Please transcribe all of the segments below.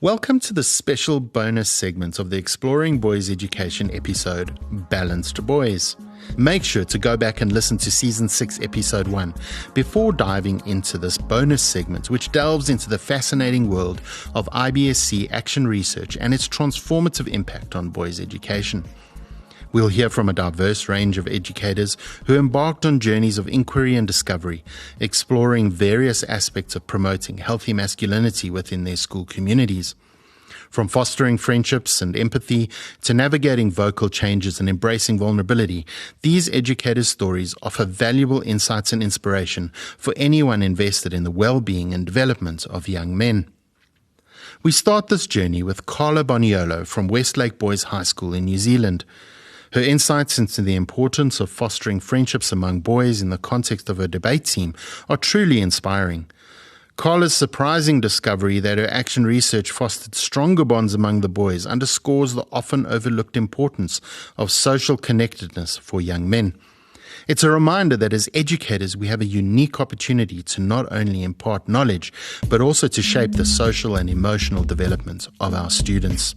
Welcome to the special bonus segment of the Exploring Boys Education episode, Balanced Boys. Make sure to go back and listen to Season 6, Episode 1, before diving into this bonus segment, which delves into the fascinating world of IBSC Action Research and its transformative impact on boys' education. We'll hear from a diverse range of educators who embarked on journeys of inquiry and discovery, exploring various aspects of promoting healthy masculinity within their school communities. From fostering friendships and empathy to navigating vocal changes and embracing vulnerability, these educators' stories offer valuable insights and inspiration for anyone invested in the well-being and development of young men. We start this journey with Carla Boniolo from Westlake Boys High School in New Zealand. Her insights into the importance of fostering friendships among boys in the context of her debate team are truly inspiring. Carla's surprising discovery that her action research fostered stronger bonds among the boys underscores the often overlooked importance of social connectedness for young men. It's a reminder that as educators, we have a unique opportunity to not only impart knowledge, but also to shape the social and emotional development of our students.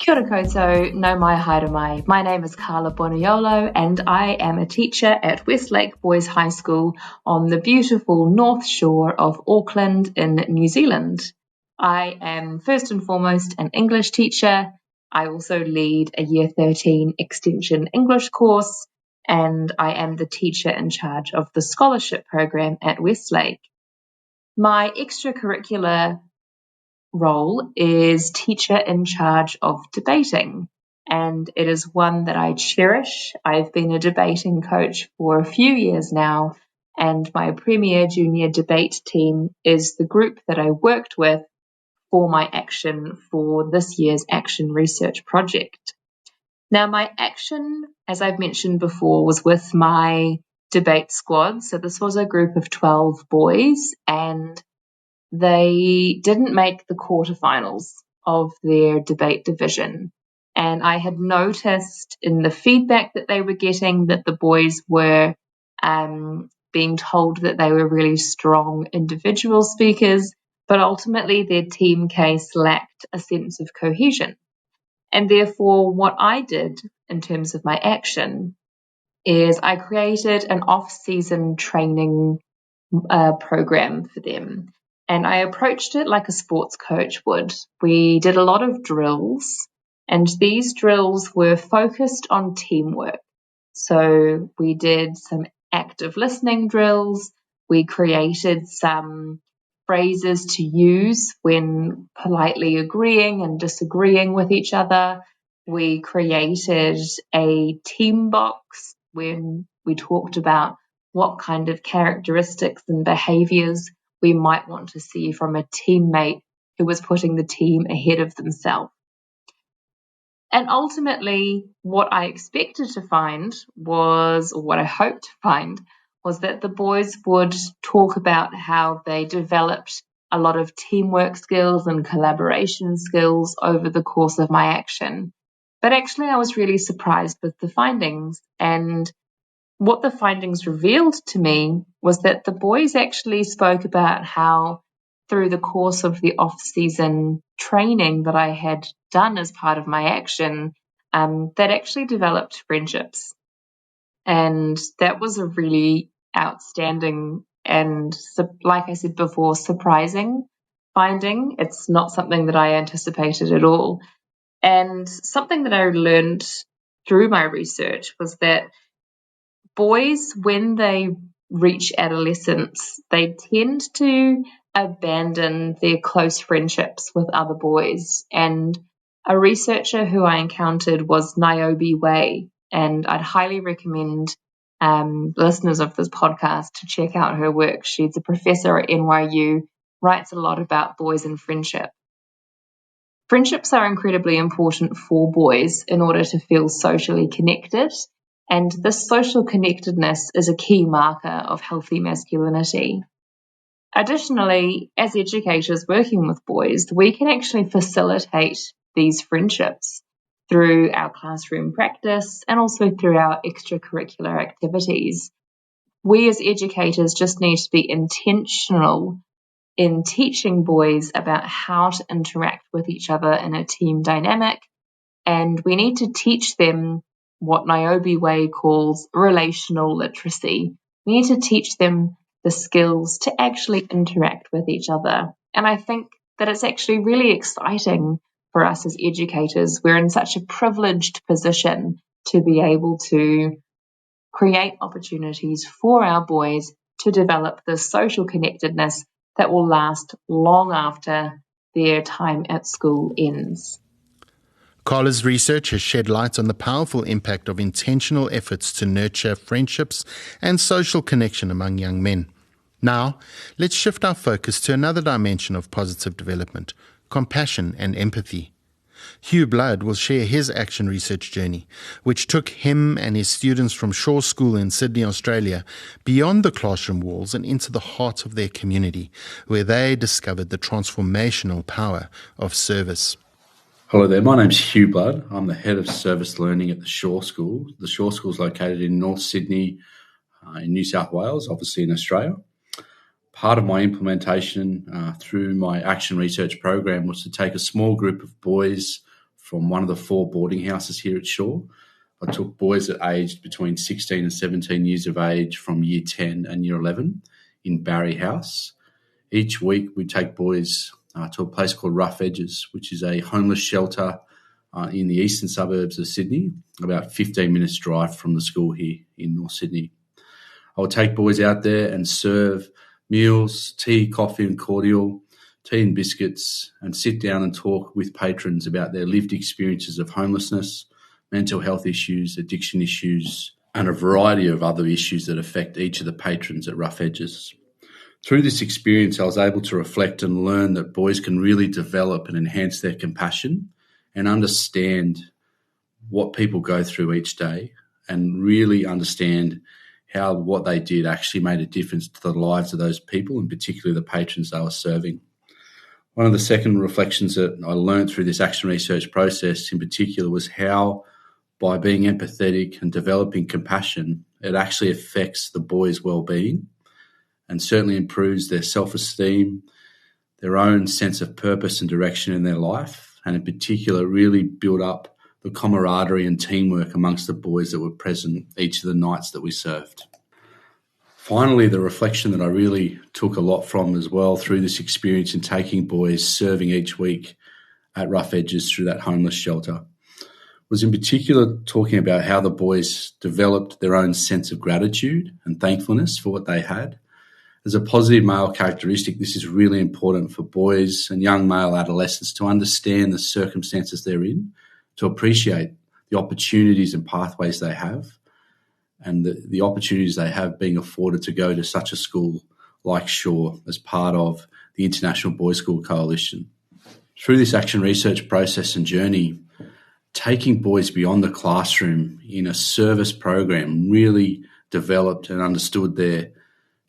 Kia ora koutou, no mai haere mai. My name is Carla Boniolo and I am a teacher at Westlake Boys High School on the beautiful North Shore of Auckland in New Zealand. I am first and foremost an English teacher. I also lead a Year 13 Extension English course and I am the teacher in charge of the scholarship program at Westlake. My extracurricular role is teacher in charge of debating, and it is one that I cherish. I've been a debating coach for a few years now, and my Premier Junior Debate team is the group that I worked with for my action for this year's Action Research project. Now, my action, as I've mentioned before, was with my debate squad. So this was a group of 12 boys, and they didn't make the quarterfinals of their debate division. And I had noticed in the feedback that they were getting that the boys were being told that they were really strong individual speakers, but ultimately their team case lacked a sense of cohesion. And therefore, what I did in terms of my action is I created an off-season training program for them. And I approached it like a sports coach would. We did a lot of drills, and these drills were focused on teamwork. So we did some active listening drills. We created some phrases to use when politely agreeing and disagreeing with each other. We created a team box when we talked about what kind of characteristics and behaviors we might want to see from a teammate who was putting the team ahead of themselves. And ultimately, what I expected to find was, or what I hoped to find, was that the boys would talk about how they developed a lot of teamwork skills and collaboration skills over the course of my action. But actually, I was really surprised with the findings, and what the findings revealed to me was that the boys actually spoke about how through the course of the off-season training that I had done as part of my action, that actually developed friendships. And that was a really outstanding and, like I said before, surprising finding. It's not something that I anticipated at all. And something that I learned through my research was that boys, when they reach adolescence, they tend to abandon their close friendships with other boys. And a researcher who I encountered was Niobe Way, and I'd highly recommend listeners of this podcast to check out her work. She's a professor at NYU, writes a lot about boys and friendship. Friendships are incredibly important for boys in order to feel socially connected. And this social connectedness is a key marker of healthy masculinity. Additionally, as educators working with boys, we can actually facilitate these friendships through our classroom practice and also through our extracurricular activities. We as educators just need to be intentional in teaching boys about how to interact with each other in a team dynamic. And we need to teach them what Niobe Way calls relational literacy. We need to teach them the skills to actually interact with each other. And I think that it's actually really exciting for us as educators. We're in such a privileged position to be able to create opportunities for our boys to develop the social connectedness that will last long after their time at school ends. Carla's research has shed light on the powerful impact of intentional efforts to nurture friendships and social connection among young men. Now, let's shift our focus to another dimension of positive development, compassion and empathy. Hugh Blood will share his action research journey, which took him and his students from Shaw School in Sydney, Australia, beyond the classroom walls and into the heart of their community, where they discovered the transformational power of service. Hello there, my name's Hugh Blood. I'm the Head of Service Learning at the Shaw School. The Shaw School is located in North Sydney in New South Wales, obviously in Australia. Part of my implementation through my action research program was to take a small group of boys from one of the 4 boarding houses here at Shaw. I took boys that aged between 16 and 17 years of age from year 10 and year 11 in Barry House. Each week we take boys to a place called Rough Edges, which is a homeless shelter in the eastern suburbs of Sydney, about 15 minutes drive from the school here in North Sydney. I would take boys out there and serve meals, tea, coffee and cordial, tea and biscuits, and sit down and talk with patrons about their lived experiences of homelessness, mental health issues, addiction issues, and a variety of other issues that affect each of the patrons at Rough Edges. Through this experience, I was able to reflect and learn that boys can really develop and enhance their compassion and understand what people go through each day and really understand how what they did actually made a difference to the lives of those people, and particularly the patrons they were serving. One of the second reflections that I learned through this action research process in particular was how, by being empathetic and developing compassion, it actually affects the boys' well-being and certainly improves their self-esteem, their own sense of purpose and direction in their life, and in particular really build up the camaraderie and teamwork amongst the boys that were present each of the nights that we served. Finally, the reflection that I really took a lot from as well through this experience in taking boys serving each week at Rough Edges through that homeless shelter was in particular talking about how the boys developed their own sense of gratitude and thankfulness for what they had. As a positive male characteristic, this is really important for boys and young male adolescents to understand the circumstances they're in, to appreciate the opportunities and pathways they have, and the opportunities they have being afforded to go to such a school like Shaw as part of the International Boys School Coalition. Through this action research process and journey, taking boys beyond the classroom in a service program really developed and understood their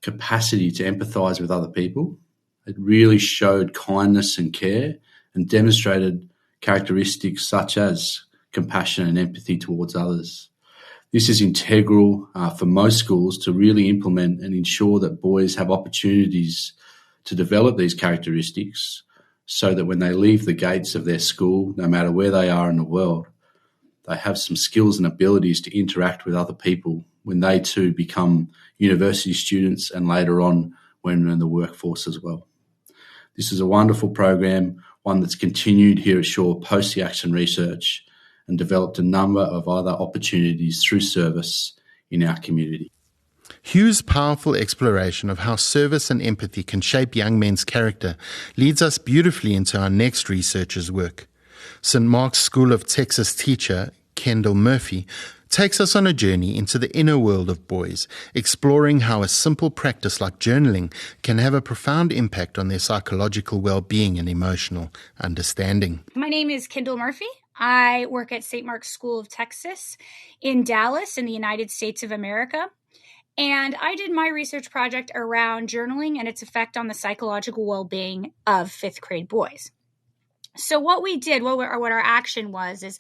capacity to empathise with other people. It really showed kindness and care and demonstrated characteristics such as compassion and empathy towards others. This is integral for most schools to really implement and ensure that boys have opportunities to develop these characteristics so that when they leave the gates of their school, no matter where they are in the world, they have some skills and abilities to interact with other people when they too become university students and later on when in the workforce as well. This is a wonderful program, one that's continued here at Shaw post the action research and developed a number of other opportunities through service in our community. Hugh's powerful exploration of how service and empathy can shape young men's character leads us beautifully into our next researcher's work. St. Mark's School of Texas teacher Kendall Murphy takes us on a journey into the inner world of boys, exploring how a simple practice like journaling can have a profound impact on their psychological well-being and emotional understanding. My name is Kendall Murphy. I work at St. Mark's School of Texas in Dallas in the United States of America. And I did my research project around journaling and its effect on the psychological well-being of fifth grade boys. So what we did, what our action was, is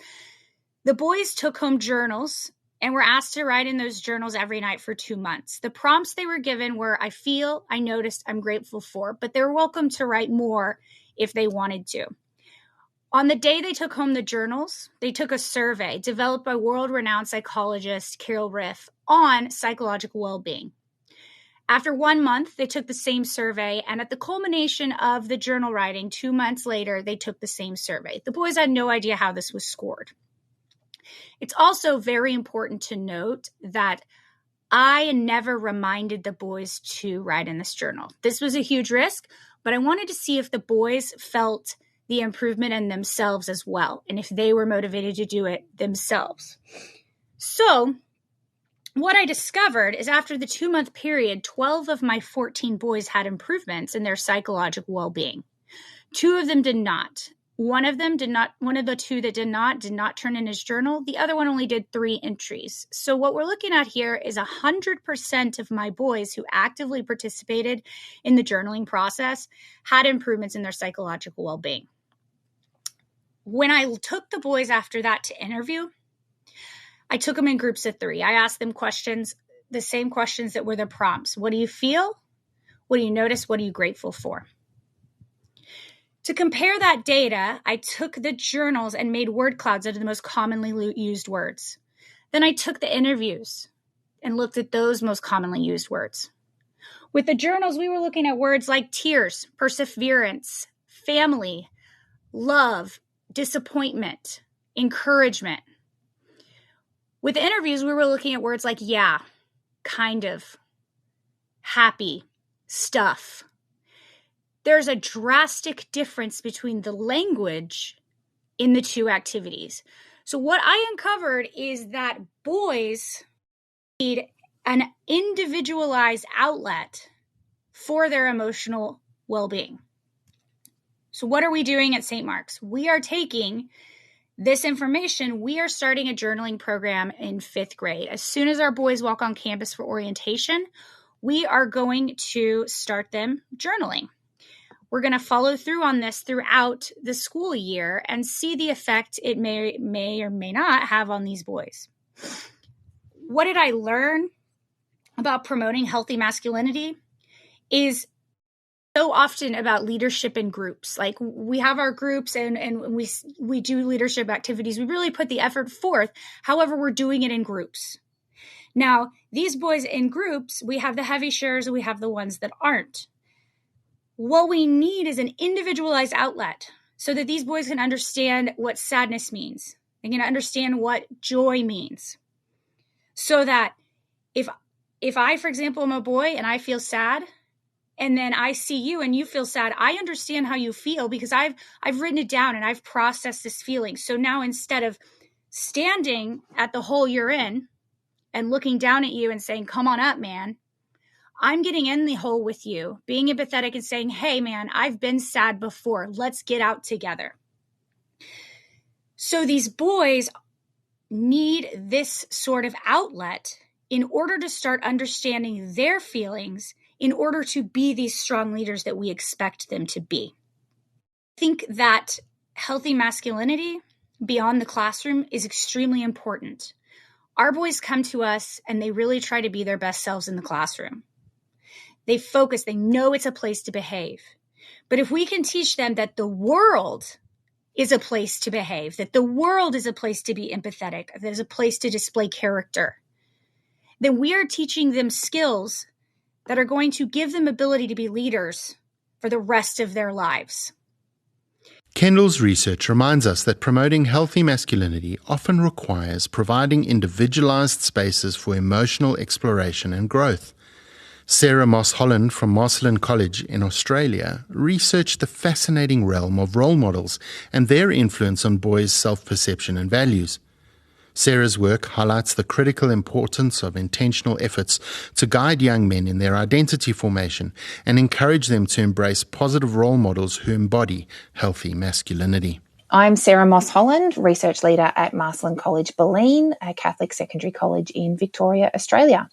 the boys took home journals and were asked to write in those journals every night for 2 months. The prompts they were given were, I feel, I noticed, I'm grateful for, but they're welcome to write more if they wanted to. On the day they took home the journals, they took a survey developed by world-renowned psychologist Carol Riff on psychological well-being. After 1 month, they took the same survey, and at the culmination of the journal writing, 2 months later, they took the same survey. The boys had no idea how this was scored. It's also very important to note that I never reminded the boys to write in this journal. This was a huge risk, but I wanted to see if the boys felt the improvement in themselves as well, and if they were motivated to do it themselves. So what I discovered is after the 2-month period, 12 of my 14 boys had improvements in their psychological well-being. 2 of them did not. One of the 2 that did not turn in his journal. The other one only did 3 entries. So what we're looking at here is 100% of my boys who actively participated in the journaling process had improvements in their psychological well-being. When I took the boys after that to interview, I took them in groups of 3. I asked them questions, the same questions that were the prompts. What do you feel? What do you notice? What are you grateful for? To compare that data, I took the journals and made word clouds out of the most commonly used words. Then I took the interviews and looked at those most commonly used words. With the journals, we were looking at words like tears, perseverance, family, love, disappointment, encouragement. With the interviews, we were looking at words like yeah, kind of, happy, stuff. There's a drastic difference between the language in the 2 activities. So what I uncovered is that boys need an individualized outlet for their emotional well-being. So what are we doing at St. Mark's? We are taking this information. We are starting a journaling program in 5th grade. As soon as our boys walk on campus for orientation, we are going to start them journaling. We're going to follow through on this throughout the school year and see the effect it may or may not have on these boys. What did I learn about promoting healthy masculinity is so often about leadership in groups. Like we have our groups and we do leadership activities. We really put the effort forth. However, we're doing it in groups. Now, these boys in groups, we have the heavy sharers and we have the ones that aren't. What we need is an individualized outlet so that these boys can understand what sadness means. They can understand what joy means. So that if I, for example, am a boy and I feel sad, and then I see you and you feel sad, I understand how you feel because I've written it down and I've processed this feeling. So now instead of standing at the hole you're in and looking down at you and saying, come on up, man, I'm getting in the hole with you, being empathetic and saying, hey, man, I've been sad before. Let's get out together. So these boys need this sort of outlet in order to start understanding their feelings, in order to be these strong leaders that we expect them to be. I think that healthy masculinity beyond the classroom is extremely important. Our boys come to us and they really try to be their best selves in the classroom. They focus, they know it's a place to behave. But if we can teach them that the world is a place to behave, that the world is a place to be empathetic, that there's a place to display character, then we are teaching them skills that are going to give them ability to be leaders for the rest of their lives. Kendall's research reminds us that promoting healthy masculinity often requires providing individualized spaces for emotional exploration and growth. Sarah Moss-Holland from Marcellin College in Australia researched the fascinating realm of role models and their influence on boys' self-perception and values. Sarah's work highlights the critical importance of intentional efforts to guide young men in their identity formation and encourage them to embrace positive role models who embody healthy masculinity. I'm Sarah Moss-Holland, research leader at Marcellin College, Bulleen, a Catholic secondary college in Victoria, Australia.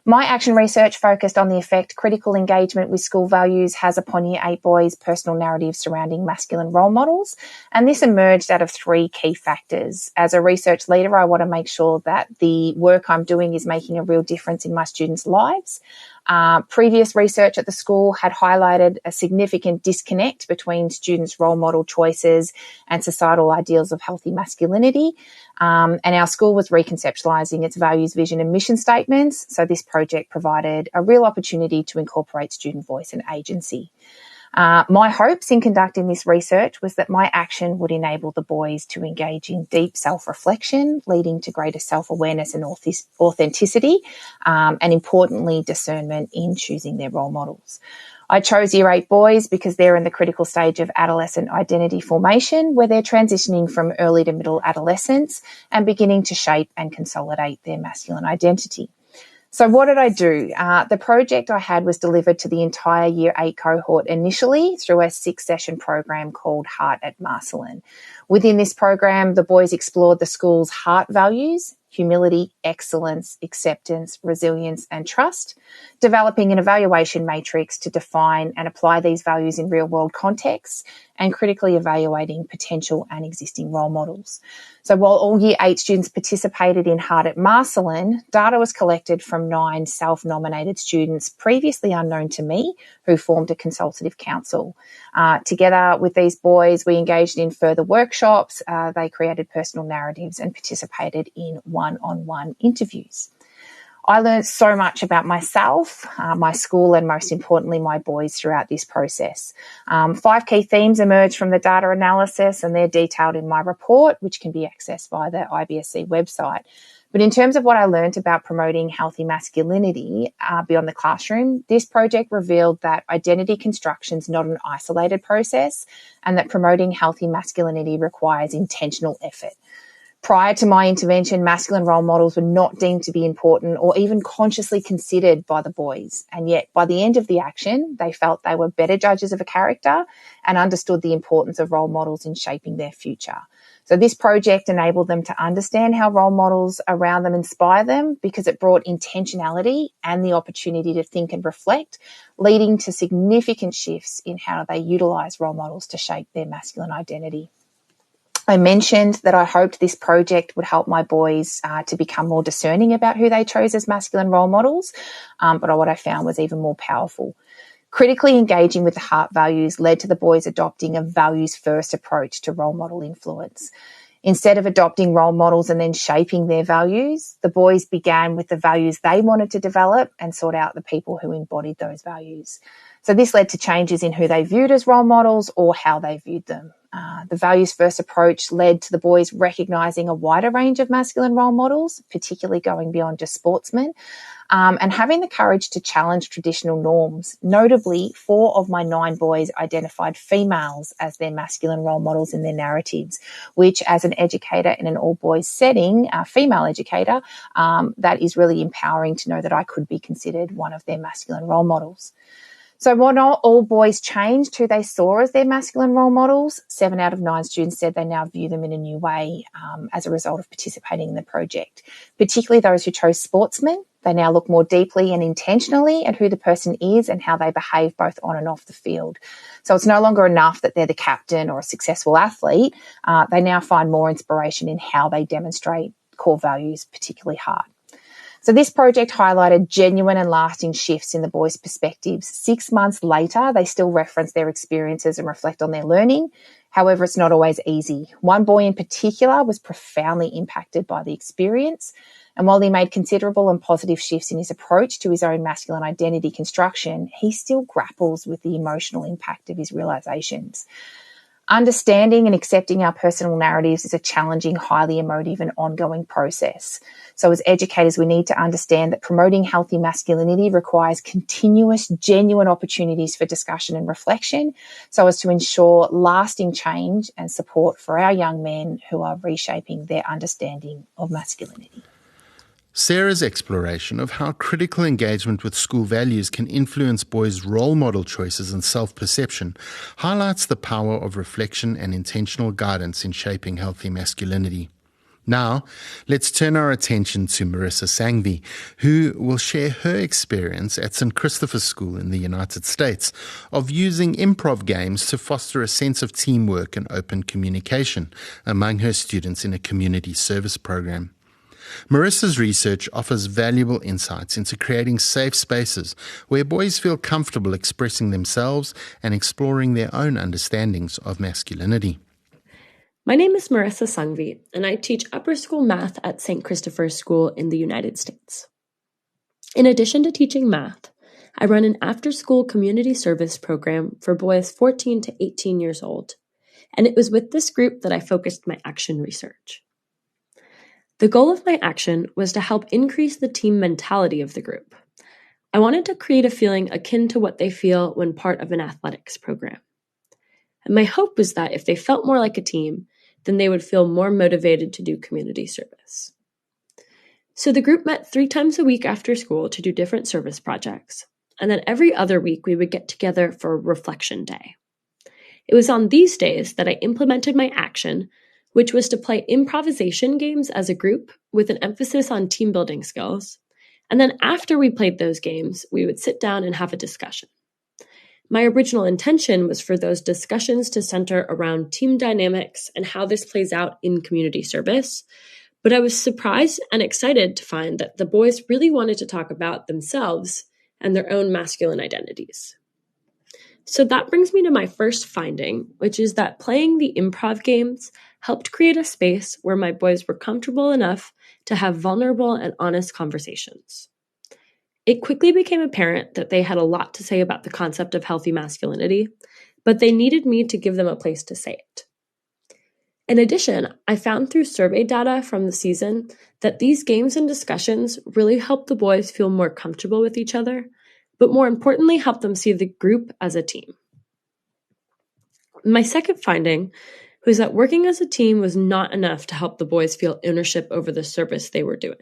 My action research focused on the effect critical engagement with school values has upon Year 8 boys' personal narratives surrounding masculine role models, and this emerged out of 3 key factors. As a research leader, I want to make sure that the work I'm doing is making a real difference in my students' lives. Previous research at the school had highlighted a significant disconnect between students' role model choices and societal ideals of healthy masculinity. And our school was reconceptualising its values, vision and mission statements. So this project provided a real opportunity to incorporate student voice and agency. My hopes in conducting this research was that my action would enable the boys to engage in deep self-reflection, leading to greater self-awareness and authenticity, and importantly, discernment in choosing their role models. I chose Year 8 boys because they're in the critical stage of adolescent identity formation, where they're transitioning from early to middle adolescence and beginning to shape and consolidate their masculine identity. So what did I do? The project I had was delivered to the entire Year 8 cohort initially through a 6-session program called Heart at Marcellin. Within this program, the boys explored the school's heart values: humility, excellence, acceptance, resilience, and trust, developing an evaluation matrix to define and apply these values in real-world contexts, and critically evaluating potential and existing role models. So while all Year 8 students participated in Heart at Marcellin, data was collected from 9 self-nominated students previously unknown to me who formed a consultative council. Together with these boys, we engaged in further workshops. They created personal narratives and participated in one-on-one interviews. I learned so much about myself, my school, and most importantly, my boys throughout this process. 5 key themes emerged from the data analysis, and they're detailed in my report, which can be accessed via the IBSC website. But in terms of what I learned about promoting healthy masculinity beyond the classroom, this project revealed that identity construction is not an isolated process, and that promoting healthy masculinity requires intentional effort. Prior to my intervention, masculine role models were not deemed to be important or even consciously considered by the boys. And yet, by the end of the action, they felt they were better judges of a character and understood the importance of role models in shaping their future. So this project enabled them to understand how role models around them inspire them, because it brought intentionality and the opportunity to think and reflect, leading to significant shifts in how they utilise role models to shape their masculine identity. I mentioned that I hoped this project would help my boys to become more discerning about who they chose as masculine role models, but what I found was even more powerful. Critically engaging with the heart values led to the boys adopting a values-first approach to role model influence. Instead of adopting role models and then shaping their values, the boys began with the values they wanted to develop and sought out the people who embodied those values. So this led to changes in who they viewed as role models or how they viewed them. The values-first approach led to the boys recognising a wider range of masculine role models, particularly going beyond just sportsmen, and having the courage to challenge traditional norms. Notably, 4 of my 9 boys identified females as their masculine role models in their narratives, which as an educator in an all-boys setting, a female educator, that is really empowering to know that I could be considered one of their masculine role models. So while not all boys changed who they saw as their masculine role models, 7 out of 9 students said they now view them in a new way as a result of participating in the project, particularly those who chose sportsmen. They now look more deeply and intentionally at who the person is and how they behave both on and off the field. So it's no longer enough that they're the captain or a successful athlete. They now find more inspiration in how they demonstrate core values, particularly heart. So this project highlighted genuine and lasting shifts in the boys' perspectives. 6 months later, they still reference their experiences and reflect on their learning. However, it's not always easy. One boy in particular was profoundly impacted by the experience. And while he made considerable and positive shifts in his approach to his own masculine identity construction, he still grapples with the emotional impact of his realizations. Understanding and accepting our personal narratives is a challenging, highly emotive and ongoing process. So as educators, we need to understand that promoting healthy masculinity requires continuous, genuine opportunities for discussion and reflection so as to ensure lasting change and support for our young men who are reshaping their understanding of masculinity. Sarah's exploration of how critical engagement with school values can influence boys' role model choices and self-perception highlights the power of reflection and intentional guidance in shaping healthy masculinity. Now, let's turn our attention to Marissa Sanghvi, who will share her experience at St. Christopher's School in the United States of using improv games to foster a sense of teamwork and open communication among her students in a community service program. Marissa's research offers valuable insights into creating safe spaces where boys feel comfortable expressing themselves and exploring their own understandings of masculinity. My name is Marissa Sanghvi, and I teach upper school math at St. Christopher's School in the United States. In addition to teaching math, I run an after-school community service program for boys 14 to 18 years old, and it was with this group that I focused my action research. The goal of my action was to help increase the team mentality of the group. I wanted to create a feeling akin to what they feel when part of an athletics program. And my hope was that if they felt more like a team, then they would feel more motivated to do community service. So the group met 3 times a week after school to do different service projects, and then every other week we would get together for a reflection day. It was on these days that I implemented my action, which was to play improvisation games as a group with an emphasis on team building skills, and then after we played those games, we would sit down and have a discussion. My original intention was for those discussions to center around team dynamics and how this plays out in community service, but I was surprised and excited to find that the boys really wanted to talk about themselves and their own masculine identities. So that brings me to my first finding, which is that playing the improv games helped create a space where my boys were comfortable enough to have vulnerable and honest conversations. It quickly became apparent that they had a lot to say about the concept of healthy masculinity, but they needed me to give them a place to say it. In addition, I found through survey data from the season that these games and discussions really helped the boys feel more comfortable with each other, but more importantly, helped them see the group as a team. My second finding was that working as a team was not enough to help the boys feel ownership over the service they were doing.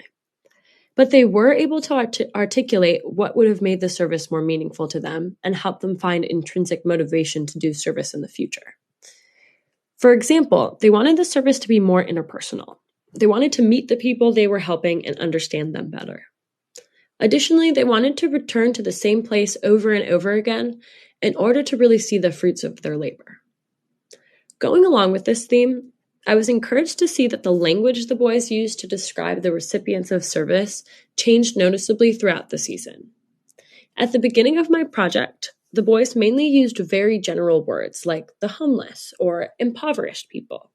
But they were able to articulate what would have made the service more meaningful to them and help them find intrinsic motivation to do service in the future. For example, they wanted the service to be more interpersonal. They wanted to meet the people they were helping and understand them better. Additionally, they wanted to return to the same place over and over again in order to really see the fruits of their labor. Going along with this theme, I was encouraged to see that the language the boys used to describe the recipients of service changed noticeably throughout the season. At the beginning of my project, the boys mainly used very general words like the homeless or impoverished people.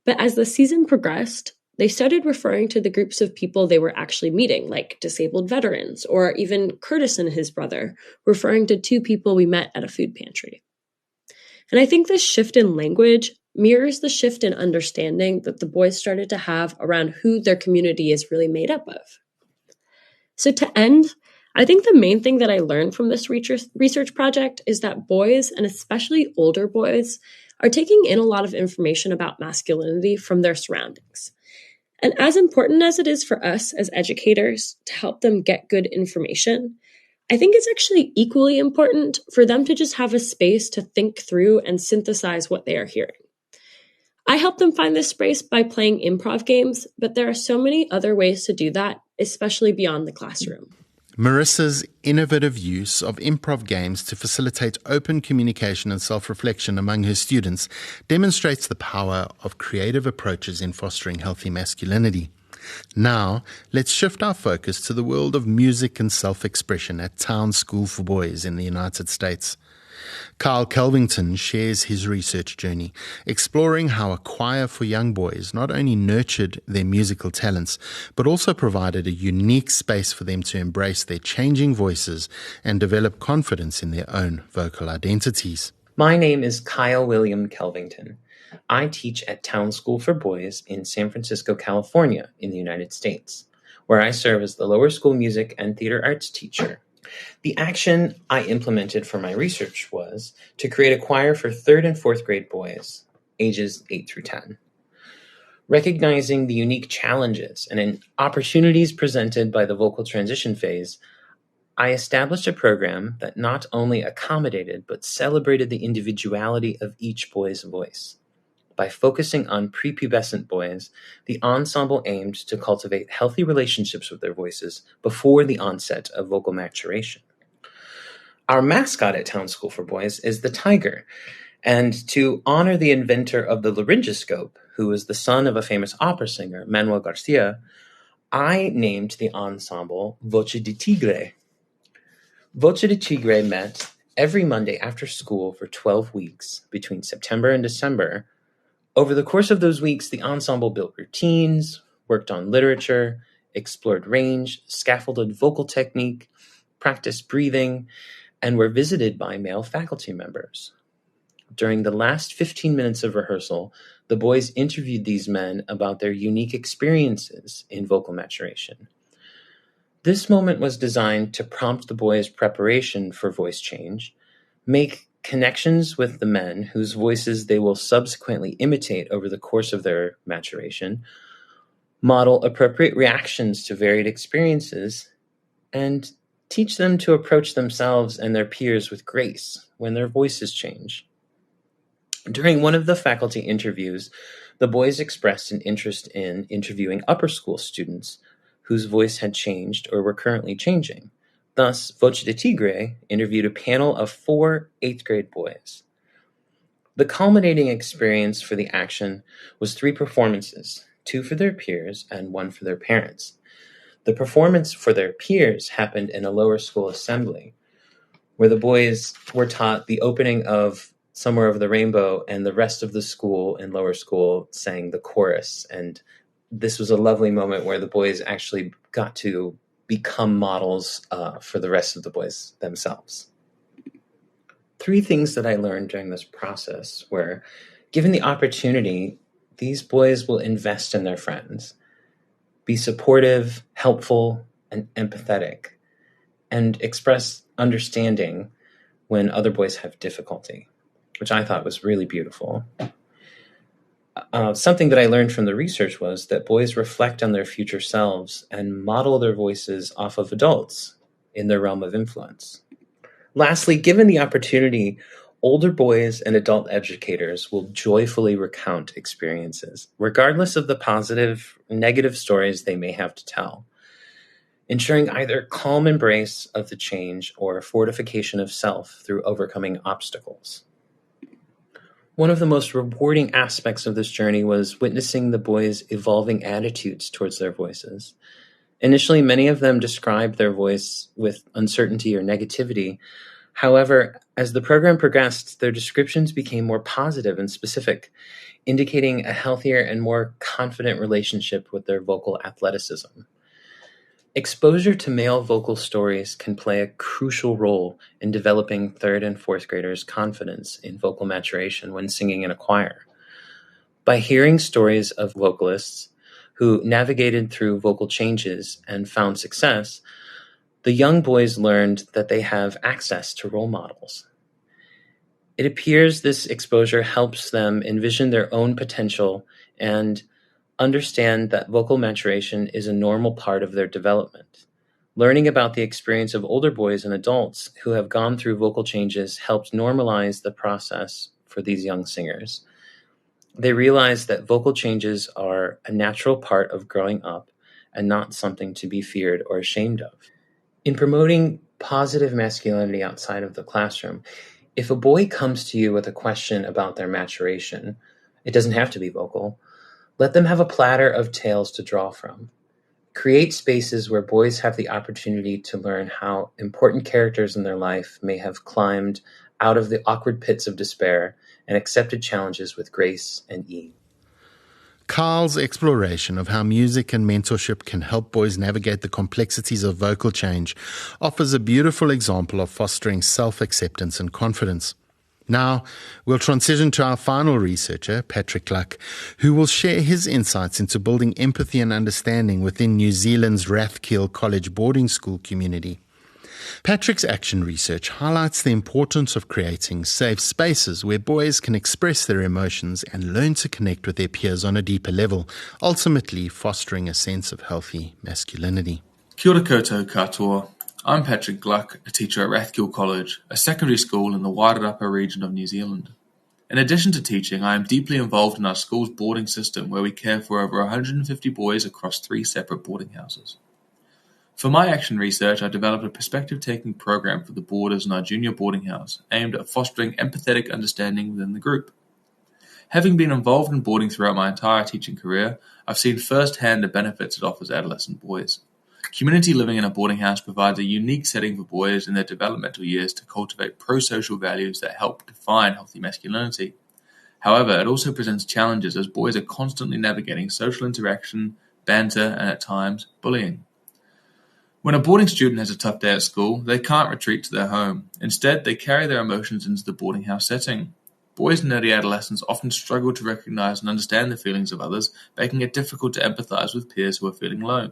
But as the season progressed, they started referring to the groups of people they were actually meeting, like disabled veterans, or even Curtis and his brother, referring to 2 people we met at a food pantry. And I think this shift in language mirrors the shift in understanding that the boys started to have around who their community is really made up of. So to end, I think the main thing that I learned from this research project is that boys, and especially older boys, are taking in a lot of information about masculinity from their surroundings. And as important as it is for us as educators to help them get good information, I think it's actually equally important for them to just have a space to think through and synthesize what they are hearing. I help them find this space by playing improv games, but there are so many other ways to do that, especially beyond the classroom. Marissa's innovative use of improv games to facilitate open communication and self-reflection among her students demonstrates the power of creative approaches in fostering healthy masculinity. Now, let's shift our focus to the world of music and self-expression at Town School for Boys in the United States. Carl Kelvington shares his research journey, exploring how a choir for young boys not only nurtured their musical talents, but also provided a unique space for them to embrace their changing voices and develop confidence in their own vocal identities. My name is Kyle William Kelvington. I teach at Town School for Boys in San Francisco, California, in the United States, where I serve as the lower school music and theater arts teacher. The action I implemented for my research was to create a choir for 3rd and 4th grade boys, ages 8 through 10. Recognizing the unique challenges and opportunities presented by the vocal transition phase, I established a program that not only accommodated but celebrated the individuality of each boy's voice. By focusing on prepubescent boys, the ensemble aimed to cultivate healthy relationships with their voices before the onset of vocal maturation. Our mascot at Town School for Boys is the tiger, and to honor the inventor of the laryngoscope, who was the son of a famous opera singer, Manuel Garcia, I named the ensemble Voce di Tigre. Voce di Tigre met every Monday after school for 12 weeks between September and December. Over the course of those weeks, the ensemble built routines, worked on literature, explored range, scaffolded vocal technique, practiced breathing, and were visited by male faculty members. During the last 15 minutes of rehearsal, the boys interviewed these men about their unique experiences in vocal maturation. This moment was designed to prompt the boys' preparation for voice change, make connections with the men whose voices they will subsequently imitate over the course of their maturation, model appropriate reactions to varied experiences, and teach them to approach themselves and their peers with grace when their voices change. During one of the faculty interviews, the boys expressed an interest in interviewing upper school students whose voice had changed or were currently changing. Thus, Voce di Tigre interviewed a panel of 4 8th grade boys. The culminating experience for the action was 3 performances, 2 for their peers and 1 for their parents. The performance for their peers happened in a lower school assembly, where the boys were taught the opening of Somewhere Over the Rainbow, and the rest of the school in lower school sang the chorus. And this was a lovely moment where the boys actually got to become models for the rest of the boys themselves. 3 things that I learned during this process were, given the opportunity, these boys will invest in their friends, be supportive, helpful, and empathetic, and express understanding when other boys have difficulty, which I thought was really beautiful. Something that I learned from the research was that boys reflect on their future selves and model their voices off of adults in their realm of influence. Lastly, given the opportunity, older boys and adult educators will joyfully recount experiences, regardless of the positive, negative stories they may have to tell, ensuring either calm embrace of the change or fortification of self through overcoming obstacles. One of the most rewarding aspects of this journey was witnessing the boys' evolving attitudes towards their voices. Initially, many of them described their voice with uncertainty or negativity. However, as the program progressed, their descriptions became more positive and specific, indicating a healthier and more confident relationship with their vocal athleticism. Exposure to male vocal stories can play a crucial role in developing 3rd and 4th graders' confidence in vocal maturation when singing in a choir. By hearing stories of vocalists who navigated through vocal changes and found success, the young boys learned that they have access to role models. It appears this exposure helps them envision their own potential and understand that vocal maturation is a normal part of their development. Learning about the experience of older boys and adults who have gone through vocal changes helped normalize the process for these young singers. They realized that vocal changes are a natural part of growing up and not something to be feared or ashamed of. In promoting positive masculinity outside of the classroom, if a boy comes to you with a question about their maturation, it doesn't have to be vocal. Let them have a platter of tales to draw from. Create spaces where boys have the opportunity to learn how important characters in their life may have climbed out of the awkward pits of despair and accepted challenges with grace and ease. Carl's exploration of how music and mentorship can help boys navigate the complexities of vocal change offers a beautiful example of fostering self-acceptance and confidence. Now, we'll transition to our final researcher, Patrick Gluck, who will share his insights into building empathy and understanding within New Zealand's Rathkeale College boarding school community. Patrick's action research highlights the importance of creating safe spaces where boys can express their emotions and learn to connect with their peers on a deeper level, ultimately fostering a sense of healthy masculinity. Kia ora koutou katoa. I'm Patrick Gluck, a teacher at Rathkeale College, a secondary school in the Wairarapa region of New Zealand. In addition to teaching, I am deeply involved in our school's boarding system, where we care for over 150 boys across 3 separate boarding houses. For my action research, I developed a perspective-taking program for the boarders in our junior boarding house, aimed at fostering empathetic understanding within the group. Having been involved in boarding throughout my entire teaching career, I've seen firsthand the benefits it offers adolescent boys. Community living in a boarding house provides a unique setting for boys in their developmental years to cultivate pro-social values that help define healthy masculinity. However, it also presents challenges as boys are constantly navigating social interaction, banter, and at times, bullying. When a boarding student has a tough day at school, they can't retreat to their home. Instead, they carry their emotions into the boarding house setting. Boys in early adolescence often struggle to recognize and understand the feelings of others, making it difficult to empathize with peers who are feeling low.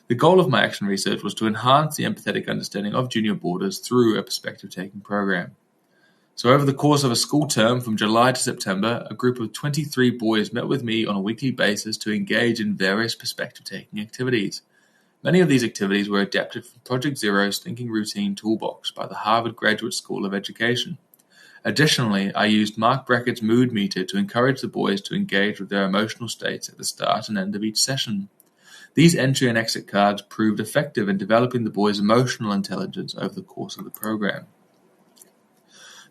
The goal of my action research was to enhance the empathetic understanding of junior boarders through a perspective-taking program. So over the course of a school term from July to September, a group of 23 boys met with me on a weekly basis to engage in various perspective-taking activities. Many of these activities were adapted from Project Zero's Thinking Routine Toolbox by the Harvard Graduate School of Education. Additionally, I used Mark Brackett's mood meter to encourage the boys to engage with their emotional states at the start and end of each session. These entry and exit cards proved effective in developing the boys' emotional intelligence over the course of the program.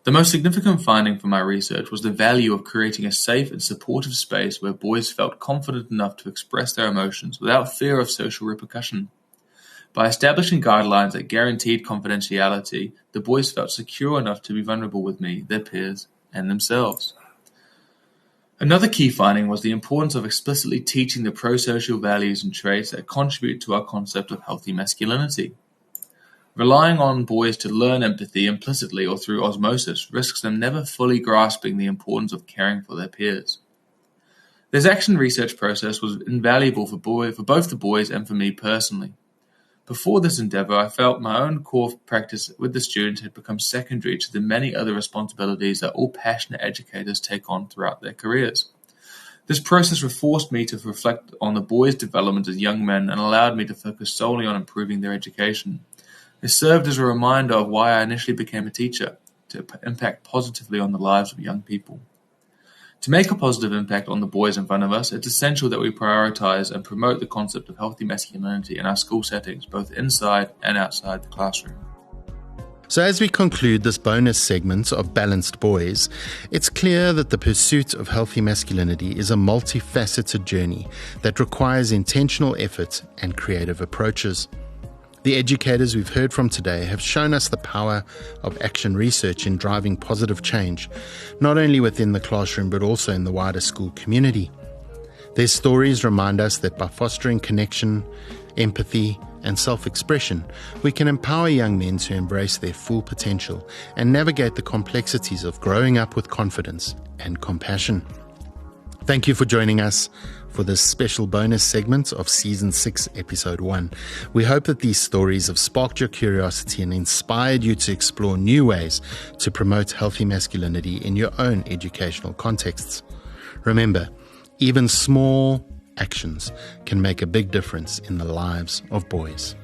The most significant finding from my research was the value of creating a safe and supportive space where boys felt confident enough to express their emotions without fear of social repercussion. By establishing guidelines that guaranteed confidentiality, the boys felt secure enough to be vulnerable with me, their peers, and themselves. Another key finding was the importance of explicitly teaching the pro-social values and traits that contribute to our concept of healthy masculinity. Relying on boys to learn empathy implicitly or through osmosis risks them never fully grasping the importance of caring for their peers. This action research process was invaluable for both the boys and for me personally. Before this endeavor, I felt my own core practice with the students had become secondary to the many other responsibilities that all passionate educators take on throughout their careers. This process forced me to reflect on the boys' development as young men and allowed me to focus solely on improving their education. It served as a reminder of why I initially became a teacher, to impact positively on the lives of young people. To make a positive impact on the boys in front of us, it's essential that we prioritize and promote the concept of healthy masculinity in our school settings, both inside and outside the classroom. So as we conclude this bonus segment of Balanced Boys, it's clear that the pursuit of healthy masculinity is a multifaceted journey that requires intentional effort and creative approaches. The educators we've heard from today have shown us the power of action research in driving positive change, not only within the classroom but also in the wider school community. Their stories remind us that by fostering connection, empathy, and self-expression, we can empower young men to embrace their full potential and navigate the complexities of growing up with confidence and compassion. Thank you for joining us for this special bonus segment of Season 6, Episode 1. We hope that these stories have sparked your curiosity and inspired you to explore new ways to promote healthy masculinity in your own educational contexts. Remember, even small actions can make a big difference in the lives of boys.